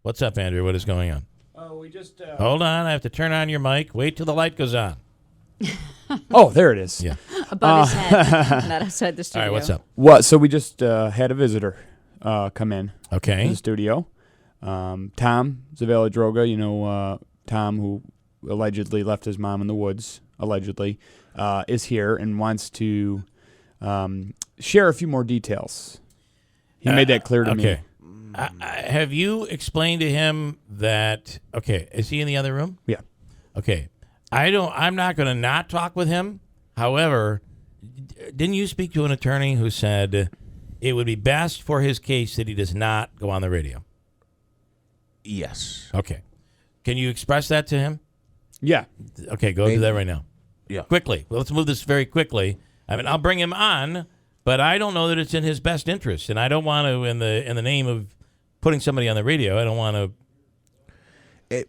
What's up, Andrew? What is going on? Oh, we just... Hold on. I have to turn on your mic. Wait till the light goes on. Oh, there it is. Yeah. Above his head, not outside the studio. All right, what's up? What? So we just had a visitor come in to Okay. the studio. Tom Zavaladroga, Tom, who allegedly left his mom in the woods, is here and wants to share a few more details. He made that clear to me. Okay. Have you explained to him that? Okay, is he in the other room? Yeah. Okay, I'm not going to not talk with him. However, didn't you speak to an attorney who said it would be best for his case that he does not go on the radio? Yes. Okay, can you express that to him? Yeah. Okay, go do that right now. Yeah. Quickly. Well, let's move this very quickly. I mean, I'll bring him on, but I don't know that it's in his best interest, and I don't want to, in the name of putting somebody on the radio, I don't want to.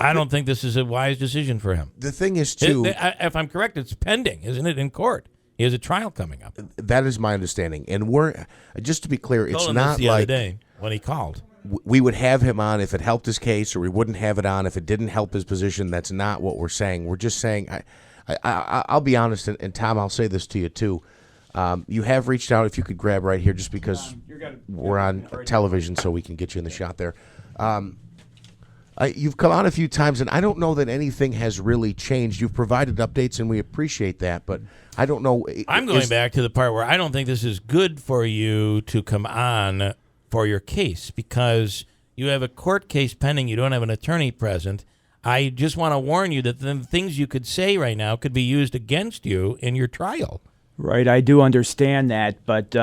I don't think this is a wise decision for him. The thing is, too, if I'm correct, it's pending, isn't it, in court? He has a trial coming up. That is my understanding, and we're just to be clear, it's not the like other day when he called. We would have him on if it helped his case, or we wouldn't have it on if it didn't help his position. That's not what we're saying. We're just saying, I'll be honest, and Tom, I'll say this to you too. You have reached out. If you could grab right here, just because we're on television, so we can get you in the shot there. You've come on a few times, and I don't know that anything has really changed. You've provided updates, and we appreciate that, but I don't know. I'm going back to the part where I don't think this is good for you to come on for your case because you have a court case pending. You don't have an attorney present. I just want to warn you that the things you could say right now could be used against you in your trial. Right, I do understand that, but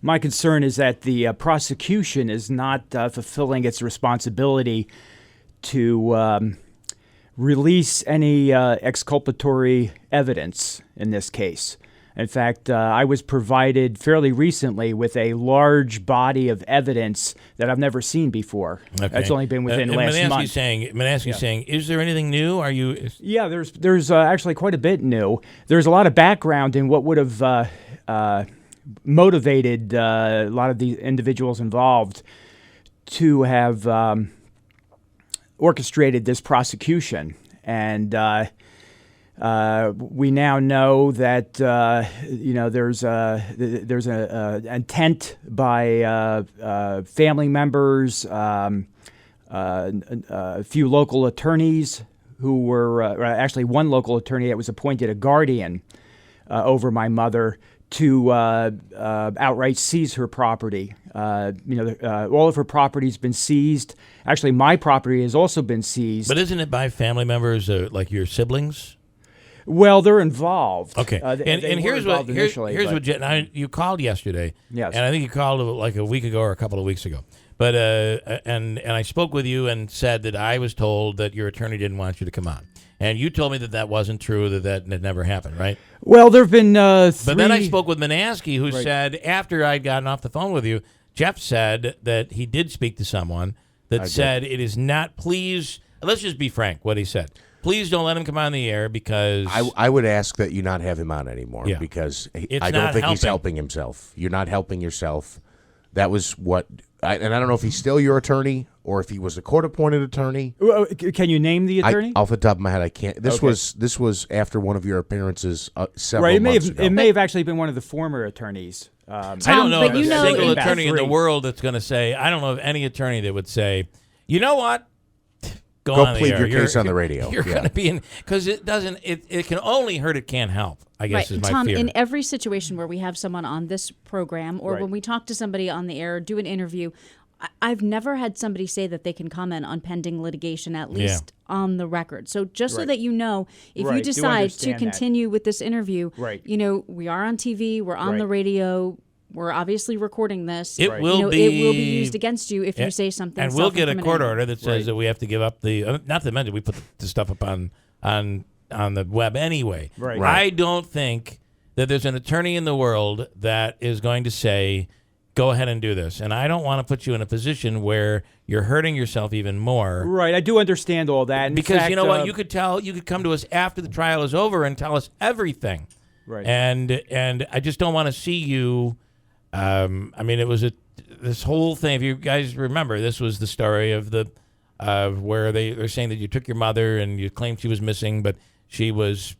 my concern is that the prosecution is not fulfilling its responsibility to release any exculpatory evidence in this case. In fact, I was provided fairly recently with a large body of evidence that I've never seen before. Okay. It's only been within last month. Saying, is there anything new? Are you? Yeah, there's actually quite a bit new. There's a lot of background in what would have motivated a lot of the individuals involved to have orchestrated this prosecution, and we now know that there's an intent by family members, a few local attorneys who were actually one local attorney that was appointed a guardian over my mother to outright seize her property. All of her property's been seized. Actually, my property has also been seized. But isn't it by family members like your siblings? Well, they're involved. Okay, and here's what you called yesterday. Yes, and I think you called like a week ago or a couple of weeks ago. But and I spoke with you and said that I was told that your attorney didn't want you to come on, and you told me that wasn't true, that never happened, right? Well, there've been But then I spoke with Minaski, who said after I'd gotten off the phone with you, Jeff said that he did speak to someone that said it is not. Please, let's just be frank. What he said. Please don't let him come on the air because I would ask that you not have him on anymore because I don't think he's helping himself. You're not helping yourself. That was what, and I don't know if he's still your attorney or if he was a court-appointed attorney. Can you name the attorney? Off the top of my head, I can't. This was after one of your appearances several months ago. It may have actually been one of the former attorneys. I don't know of a single attorney in the world that's going to say. I don't know of any attorney that would say, you know what? Go plead your case on the radio. You're going to be in because it doesn't. It can only hurt. It can't help. I guess is my Tom, fear. in every situation where we have someone on this program or when we talk to somebody on the air, do an interview, I've never had somebody say that they can comment on pending litigation, at least on the record. So just so that you know, if you decide to continue with this interview, we are on TV, we're on the radio. We're obviously recording this. It will be used against you if you say something. And we'll get a court order that says that we have to give up the. Not to mention, we put the stuff up on the web anyway. Right. I don't think that there's an attorney in the world that is going to say, "Go ahead and do this." And I don't want to put you in a position where you're hurting yourself even more. Right. I do understand all that. Because you know what, you could come to us after the trial is over and tell us everything. Right. And I just don't want to see you. I mean, it was this whole thing. If you guys remember, this was the story of the where they're saying that you took your mother and you claimed she was missing, but she was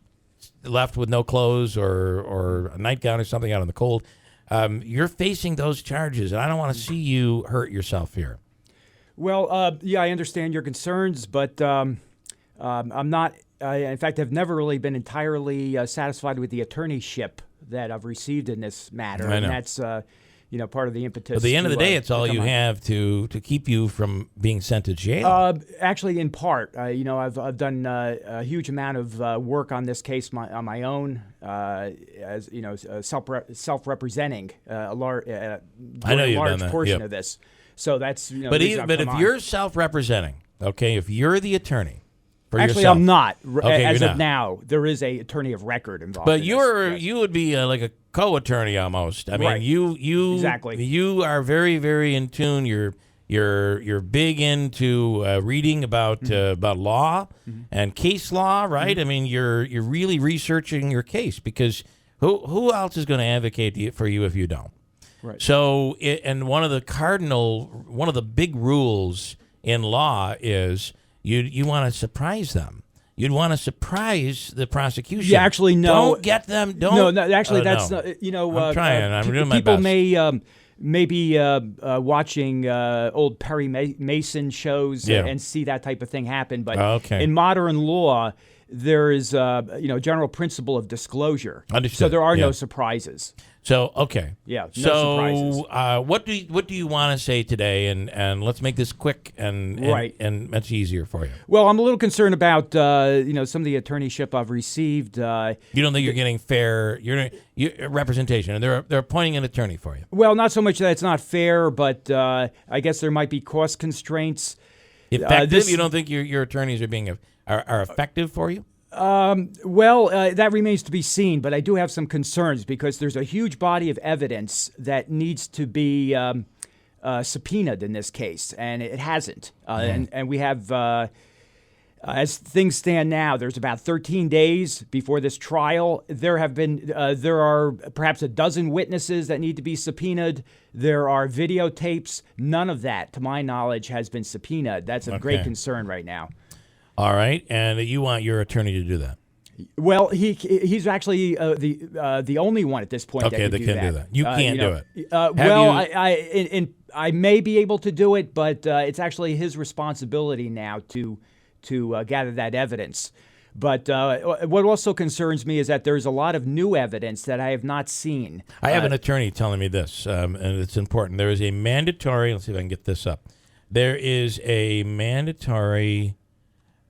left with no clothes or a nightgown or something out in the cold. You're facing those charges, and I don't want to see you hurt yourself here. Well, yeah, I understand your concerns, but I'm not. In fact, I've never really been entirely satisfied with the attorneyship that I've received in this matter, I know. And that's part of the impetus. At the end of the day, it's all you on. have to keep you from being sent to jail. Actually, in part, I've done a huge amount of work on this case on my own, as self-representing a large portion of this. So that's but if you're self-representing, okay, if you're the attorney. Actually, yourself. I'm not. Okay, as of not. now, there is a attorney of record involved. But in yes. You would be like a co-attorney almost. I mean, right. you exactly. You are very, very in tune. You're big into reading about law and case law, right? Mm-hmm. I mean, you're really researching your case because who else is going to advocate for you if you don't? Right. So, and one of the big rules in law is. You want to surprise them. You'd want to surprise the prosecution. Yeah, actually, no. Don't get them. Don't. No, actually, that's no. not. I'm trying. I'm doing my people best. may be watching old Perry Mason shows and see that type of thing happen. But in modern law, there is general principle of disclosure. Understood. So there are no surprises. So okay. Yeah. No surprises. What do you want to say today? And let's make this quick and much easier for you. Well, I'm a little concerned about some of the attorneyship I've received. You don't think you're getting fair representation, and they're appointing an attorney for you. Well, not so much that it's not fair, but I guess there might be cost constraints. Effective? You don't think your attorneys are being are effective for you? That remains to be seen, but I do have some concerns because there's a huge body of evidence that needs to be subpoenaed in this case, and it hasn't. And we have, as things stand now, there's about 13 days before this trial. There are perhaps a dozen witnesses that need to be subpoenaed. There are videotapes. None of that, to my knowledge, has been subpoenaed. That's of great concern right now. All right, and you want your attorney to do that? Well, he's actually the only one at this point. Okay, that can do that. You can't do it. I may be able to do it, but it's actually his responsibility now to gather that evidence. But what also concerns me is that there's a lot of new evidence that I have not seen. I have an attorney telling me this, and it's important. There is a mandatory. Let's see if I can get this up. There is a mandatory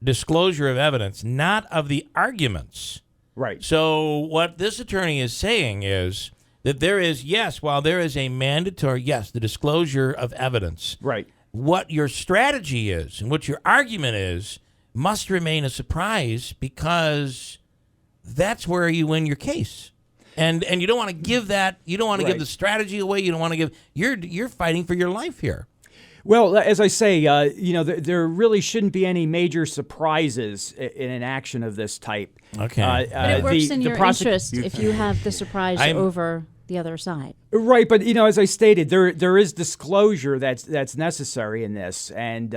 disclosure of evidence, not of the arguments. Right. So what this attorney is saying is that while there is a mandatory, the disclosure of evidence. Right. What your strategy is and what your argument is must remain a surprise because that's where you win your case. And you don't want to give that, you don't want to give the strategy away, you don't want to give, you're fighting for your life here. Well, as I say, there really shouldn't be any major surprises in an action of this type. Okay. But it works in your interest if you have the surprise over the other side. Right, but as I stated, there is disclosure that's necessary in this, and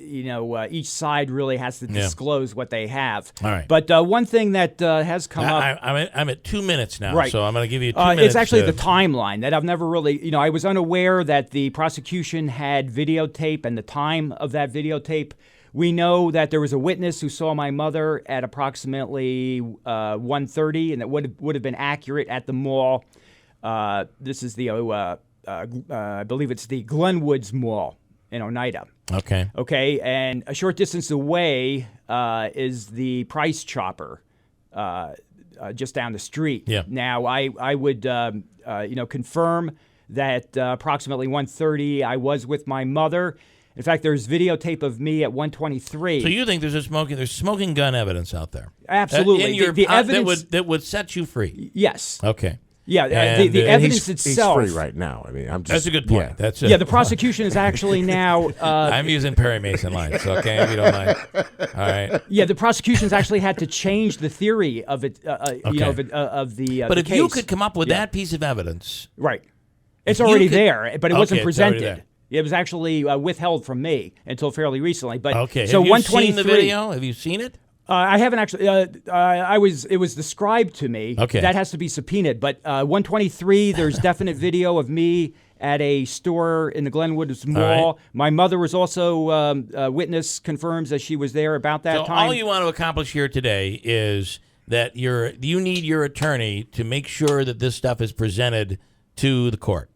each side really has to disclose what they have. All right. But one thing that has come up... I'm at 2 minutes now, right. So I'm going to give you 2 minutes. It's actually the timeline that I've never really... I was unaware that the prosecution had videotape and the time of that videotape. We know that there was a witness who saw my mother at approximately 1:30, and that would have been accurate at the mall. This is the, I believe it's the Glenwoods Mall in Oneida. Okay, and a short distance away is the Price Chopper, just down the street. Yeah. Now, I would, confirm that approximately 1:30 I was with my mother. In fact, there's videotape of me at 1:23. So you think there's smoking gun evidence out there? Absolutely. The evidence that would set you free. Yes. Okay. Yeah, the evidence itself. He's free right now. I mean, that's a good point. Yeah. That's it. Yeah, the prosecution is actually now. I'm using Perry Mason lines, okay? If you don't mind. All right. Yeah, the prosecution's actually had to change the theory of it. Of the. But if case. you could come up with that piece of evidence, right? It's already there, but it wasn't Okay, it's already presented. there. It was actually withheld from me until fairly recently. But Okay. so Have you 123. seen the video? Have you seen it? I haven't actually. It was described to me. Okay. That has to be subpoenaed. But 123, there's definite video of me at a store in the Glenwood Mall. right. My mother was also witness, confirms that she was there about that So time. all you want to accomplish here today is that you need your attorney to make sure that this stuff is presented to the court.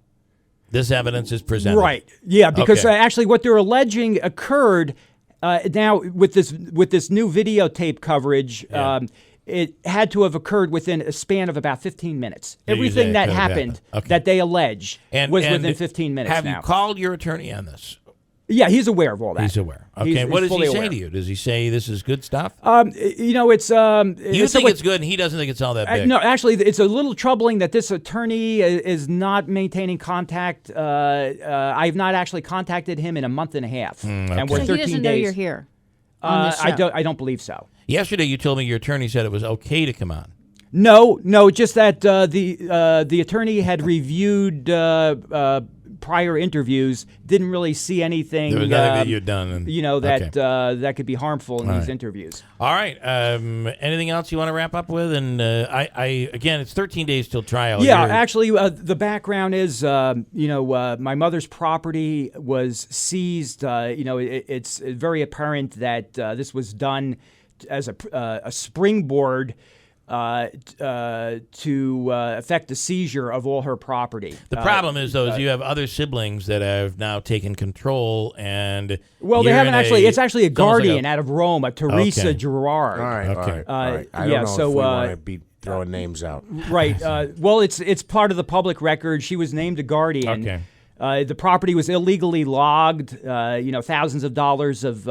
This evidence is presented. Right. Yeah, because Okay. actually what they're alleging occurred now with this new videotape coverage. Yeah. It had to have occurred within a span of about 15 minutes. Did you say Everything it that could have happened happened? Okay. that they allege was within 15 minutes Have now. you called your attorney on this? Yeah, he's aware of all that. He's aware. Okay. He's What does he fully say aware. to you? Does he say this is good stuff? You know, it's You think it's good, and he doesn't think it's all that big. no, actually, it's a little troubling that this attorney is not maintaining contact. I have not actually contacted him in a month and a half, and we're So 13 he doesn't days. know you're here on this show. I don't believe so. Yesterday, you told me your attorney said it was okay to come on. No, just that the attorney had reviewed prior interviews, didn't really see anything. There was nothing that you'd done. And, that okay. that could be harmful in these interviews. All right. Anything else you want to wrap up with? And I again, it's 13 days till trial. Yeah, You're- actually, the background is, my mother's property was seized. It's very apparent that this was done as a springboard to affect the seizure of all her property. The problem is, though, is you have other siblings that have now taken control, and Well, they you're haven't in actually. It's actually a it's almost like guardian out of Rome, a Teresa Okay. Gerard. All right, Okay. all right. I don't yeah, know so, if we want to be throwing names out. Right. Well, it's part of the public record. She was named a guardian. Okay. The property was illegally logged. Thousands of dollars of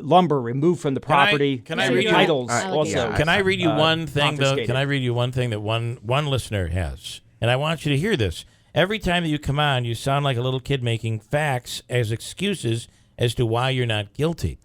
lumber removed from the property. can I read you- titles All right. also? Yeah, Can I read you one thing, though? confiscated. Can I read you one thing that one listener has? And I want you to hear this. Every time that you come on, you sound like a little kid making facts as excuses as to why you're not guilty.